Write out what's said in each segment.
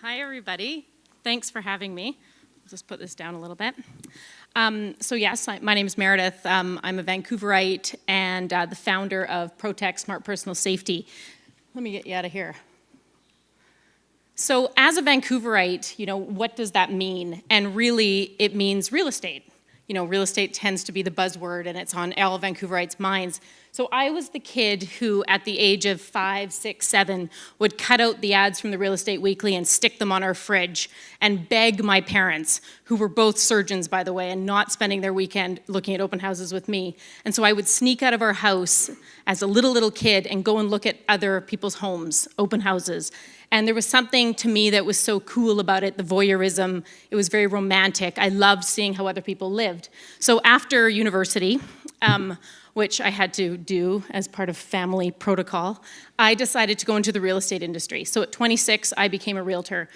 Hi, everybody. Thanks for having me. I'll just put this down a little bit. So yes, my name is Merideth. I'm a Vancouverite and the founder of PROtect Smart Personal Safety. Let me get you out of here. So as a Vancouverite, what does that mean? And really, it means real estate. Real estate tends to be the buzzword, and it's on all Vancouverites' minds. So I was the kid who, at the age of 5, 6, 7, would cut out the ads from the Real Estate Weekly and stick them on our fridge and beg my parents, who were both surgeons, by the way, and not spending their weekend looking at open houses with me. And so I would sneak out of our house as a little kid and go and look at other people's homes, open houses. And there was something to me that was so cool about it, the voyeurism. It was very romantic. I loved seeing how other people lived. So after university, which I had to do as part of family protocol, I decided to go into the real estate industry. So at 26, I became a realtor.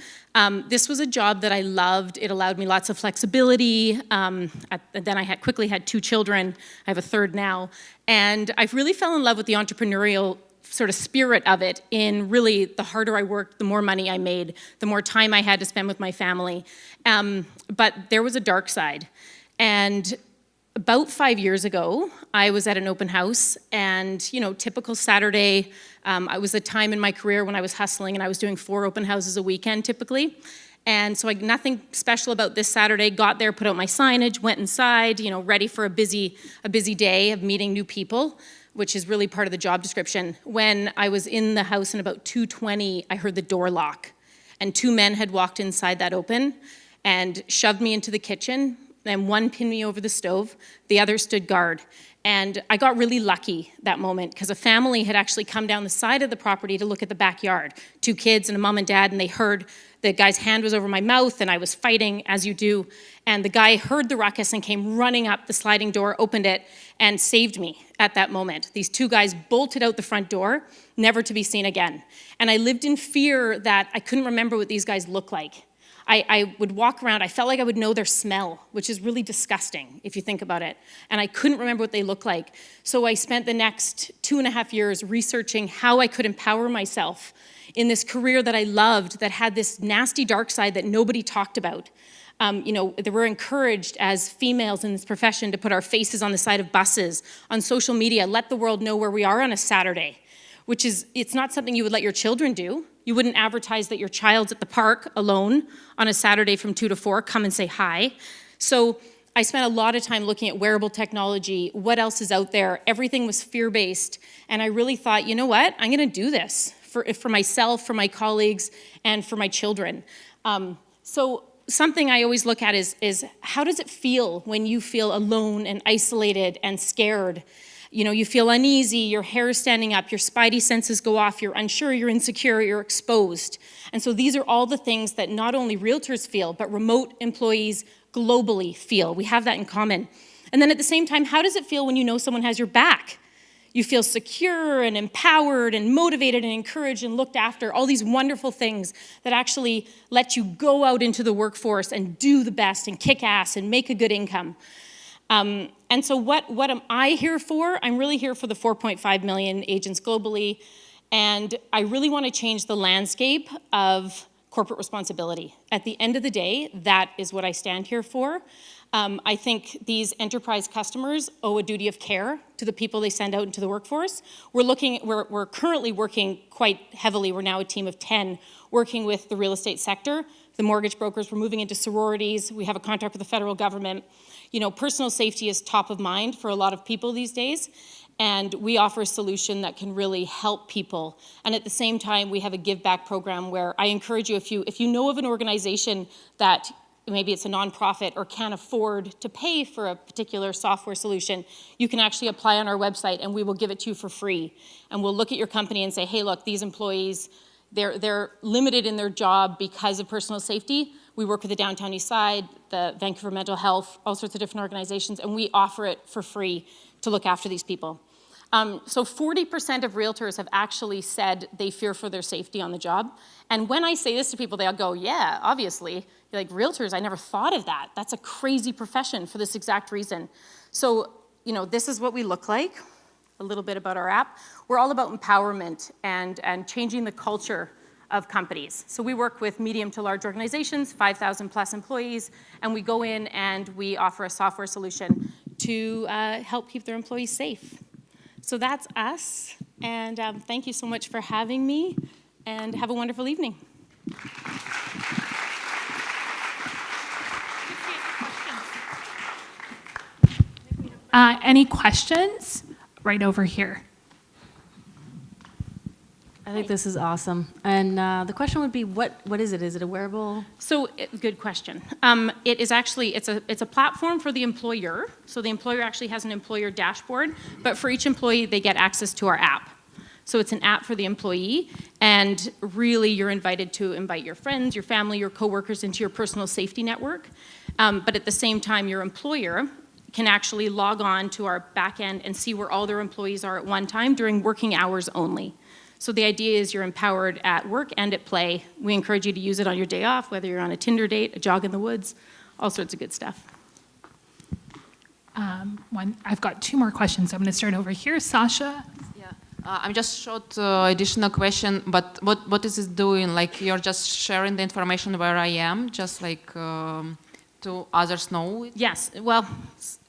This was a job that I loved. It allowed me lots of flexibility. Then I quickly had 2 children. I have a third now. And I really fell in love with the entrepreneurial sort of spirit of it. In really, the harder I worked, the more money I made, the more time I had to spend with my family. But there was a dark side. And about 5 years ago, I was at an open house, and typical Saturday, I was a time in my career when I was hustling, and I was doing 4 open houses a weekend typically. And so nothing special about this Saturday. Got there, put out my signage, went inside, ready for a busy day of meeting new people, which is really part of the job description. When I was in the house in about 2:20, I heard the door lock, and 2 men had walked inside that open and shoved me into the kitchen. And one pinned me over the stove, the other stood guard. And I got really lucky that moment because a family had actually come down the side of the property to look at the backyard. 2 kids and a mom and dad, and they heard the guy's hand was over my mouth and I was fighting, as you do. And the guy heard the ruckus and came running up the sliding door, opened it, and saved me at that moment. These 2 guys bolted out the front door, never to be seen again. And I lived in fear that I couldn't remember what these guys looked like. I would walk around, I felt like I would know their smell, which is really disgusting if you think about it. And I couldn't remember what they looked like. So I spent the next 2.5 years researching how I could empower myself in this career that I loved, that had this nasty dark side that nobody talked about. They were encouraged as females in this profession to put our faces on the side of buses, on social media, let the world know where we are on a Saturday, it's not something you would let your children do. You wouldn't advertise that your child's at the park alone on a Saturday from 2 to 4, come and say hi. So I spent a lot of time looking at wearable technology, what else is out there. Everything was fear-based. And I really thought, you know what? I'm going to do this for myself, for my colleagues, and for my children. So something I always look at is how does it feel when you feel alone and isolated and scared? You feel uneasy, your hair is standing up, your spidey senses go off, you're unsure, you're insecure, you're exposed. And so these are all the things that not only realtors feel, but remote employees globally feel. We have that in common. And then at the same time, how does it feel when you know someone has your back? You feel secure and empowered and motivated and encouraged and looked after, all these wonderful things that actually let you go out into the workforce and do the best and kick ass and make a good income. And so what am I here for? I'm really here for the 4.5 million agents globally, and I really want to change the landscape of corporate responsibility. At the end of the day, that is what I stand here for. I think these enterprise customers owe a duty of care to the people they send out into the workforce. We're currently working quite heavily. We're now a team of 10 working with the real estate sector, the mortgage brokers. We're moving into sororities. We have a contract with the federal government. Personal safety is top of mind for a lot of people these days, and we offer a solution that can really help people. And at the same time, we have a Giveback Program where I encourage you, if you know of an organization that maybe it's a nonprofit or can't afford to pay for a particular software solution, you can actually apply on our website and we will give it to you for free. And we'll look at your company and say, hey, look, these employees, they're limited in their job because of personal safety. We work with the Downtown East Side, the Vancouver Mental Health, all sorts of different organizations, and we offer it for free to look after these people. So 40% of realtors have actually said they fear for their safety on the job. And when I say this to people, they'll go, yeah, obviously. You're like, realtors, I never thought of that. That's a crazy profession for this exact reason. So, this is what we look like. A little bit about our app. We're all about empowerment and changing the culture of companies. So we work with medium to large organizations, 5,000 plus employees, and we go in and we offer a software solution to help keep their employees safe. So that's us, and thank you so much for having me, and have a wonderful evening. Any questions? Right over here. I think this is awesome. And the question would be, what is it? Is it a wearable? So, good question. It is actually, it's a platform for the employer. So the employer actually has an employer dashboard, but for each employee, they get access to our app. So it's an app for the employee, and really you're invited to invite your friends, your family, your coworkers into your personal safety network. But at the same time, your employer can actually log on to our back end and see where all their employees are at one time during working hours only. So the idea is you're empowered at work and at play. We encourage you to use it on your day off, whether you're on a Tinder date, a jog in the woods, all sorts of good stuff. I've got 2 more questions. I'm going to start over here. Sasha? Yeah, I'm just short additional question, but what is it doing? Like, you're just sharing the information where I am, just like to others know it? Yes, well,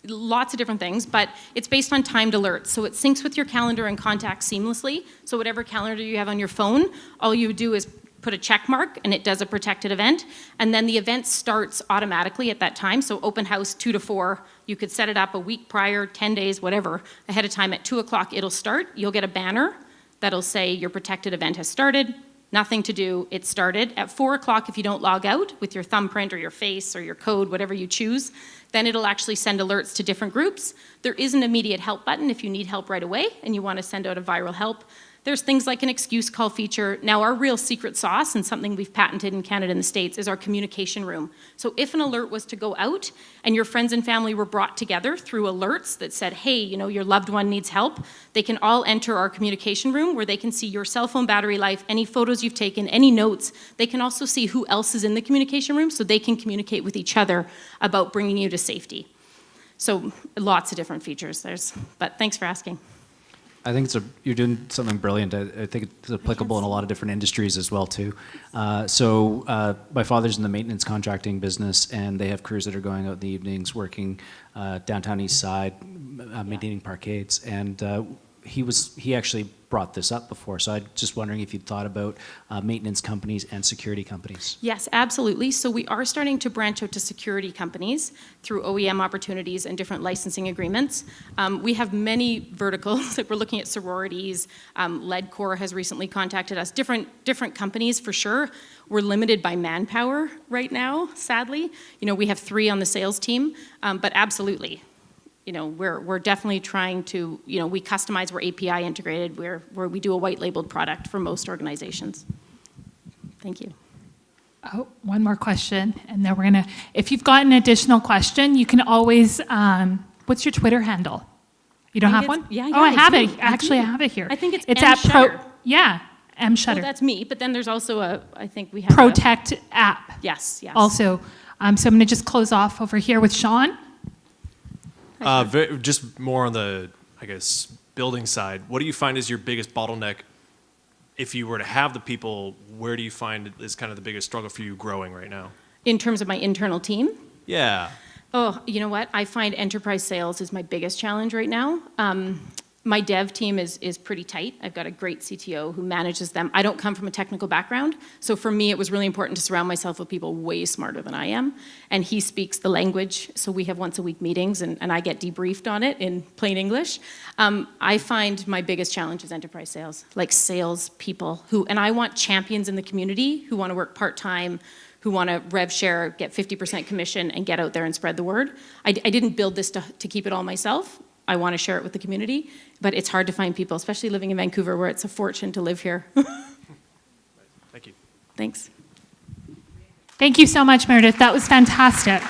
lots of different things, but it's based on timed alerts. So it syncs with your calendar and contacts seamlessly. So whatever calendar you have on your phone, all you do is put a check mark and it does a protected event. And then the event starts automatically at that time. So open house 2 to 4, you could set it up a week prior, 10 days, whatever, ahead of time. At 2 o'clock, it'll start. You'll get a banner that'll say your protected event has started. Nothing to do, it started. At 4 o'clock, if you don't log out with your thumbprint or your face or your code, whatever you choose, then it'll actually send alerts to different groups. There is an immediate help button if you need help right away and you want to send out a viral help. There's things like an excuse call feature. Now, our real secret sauce, and something we've patented in Canada and the States, is our communication room. So if an alert was to go out and your friends and family were brought together through alerts that said, hey, you know, your loved one needs help, they can all enter our communication room where they can see your cell phone battery life, any photos you've taken, any notes. They can also see who else is in the communication room so they can communicate with each other about bringing you to safety. So lots of different features but thanks for asking. I think you're doing something brilliant. I think it's applicable in a lot of different industries as well too. My father's in the maintenance contracting business, and they have crews that are going out in the evenings working downtown East Side, maintaining parkades. And he actually brought this up before. So I'm just wondering if you'd thought about maintenance companies and security companies. Yes, absolutely. So we are starting to branch out to security companies through OEM opportunities and different licensing agreements. We have many verticals, like we're looking at sororities. Leadcore has recently contacted us. Different companies for sure. We're limited by manpower right now, sadly. You know, we have 3 on the sales team, but absolutely. You know, we're definitely trying to, you know, we customize, we're API integrated, where we do a white labeled product for most organizations. Thank you. Oh, one more question, and then we're gonna, if you've got an additional question, you can always, what's your Twitter handle? You don't have one? Yeah, oh, I have do. it. Actually, I have it here. I think it's at Schutter. Yeah, M Schutter. Well, that's me, but then there's also I think we have PROtect app. Yes. Also, so I'm gonna just close off over here with Sean. Just more on the, I guess, building side, what do you find is your biggest bottleneck? If you were to have the people, where do you find is kind of the biggest struggle for you growing right now? In terms of my internal team? Yeah. Oh, you know what? I find enterprise sales is my biggest challenge right now. My dev team is pretty tight. I've got a great CTO who manages them. I don't come from a technical background, so for me it was really important to surround myself with people way smarter than I am, and he speaks the language, so we have once a week meetings and I get debriefed on it in plain English. I find my biggest challenge is enterprise sales, like sales people and I want champions in the community who want to work part-time, who want to rev share, get 50% commission, and get out there and spread the word. I didn't build this to keep it all myself. I want to share it with the community, but it's hard to find people, especially living in Vancouver where it's a fortune to live here. Thank you. Thanks. Thank you so much, Meredith. That was fantastic.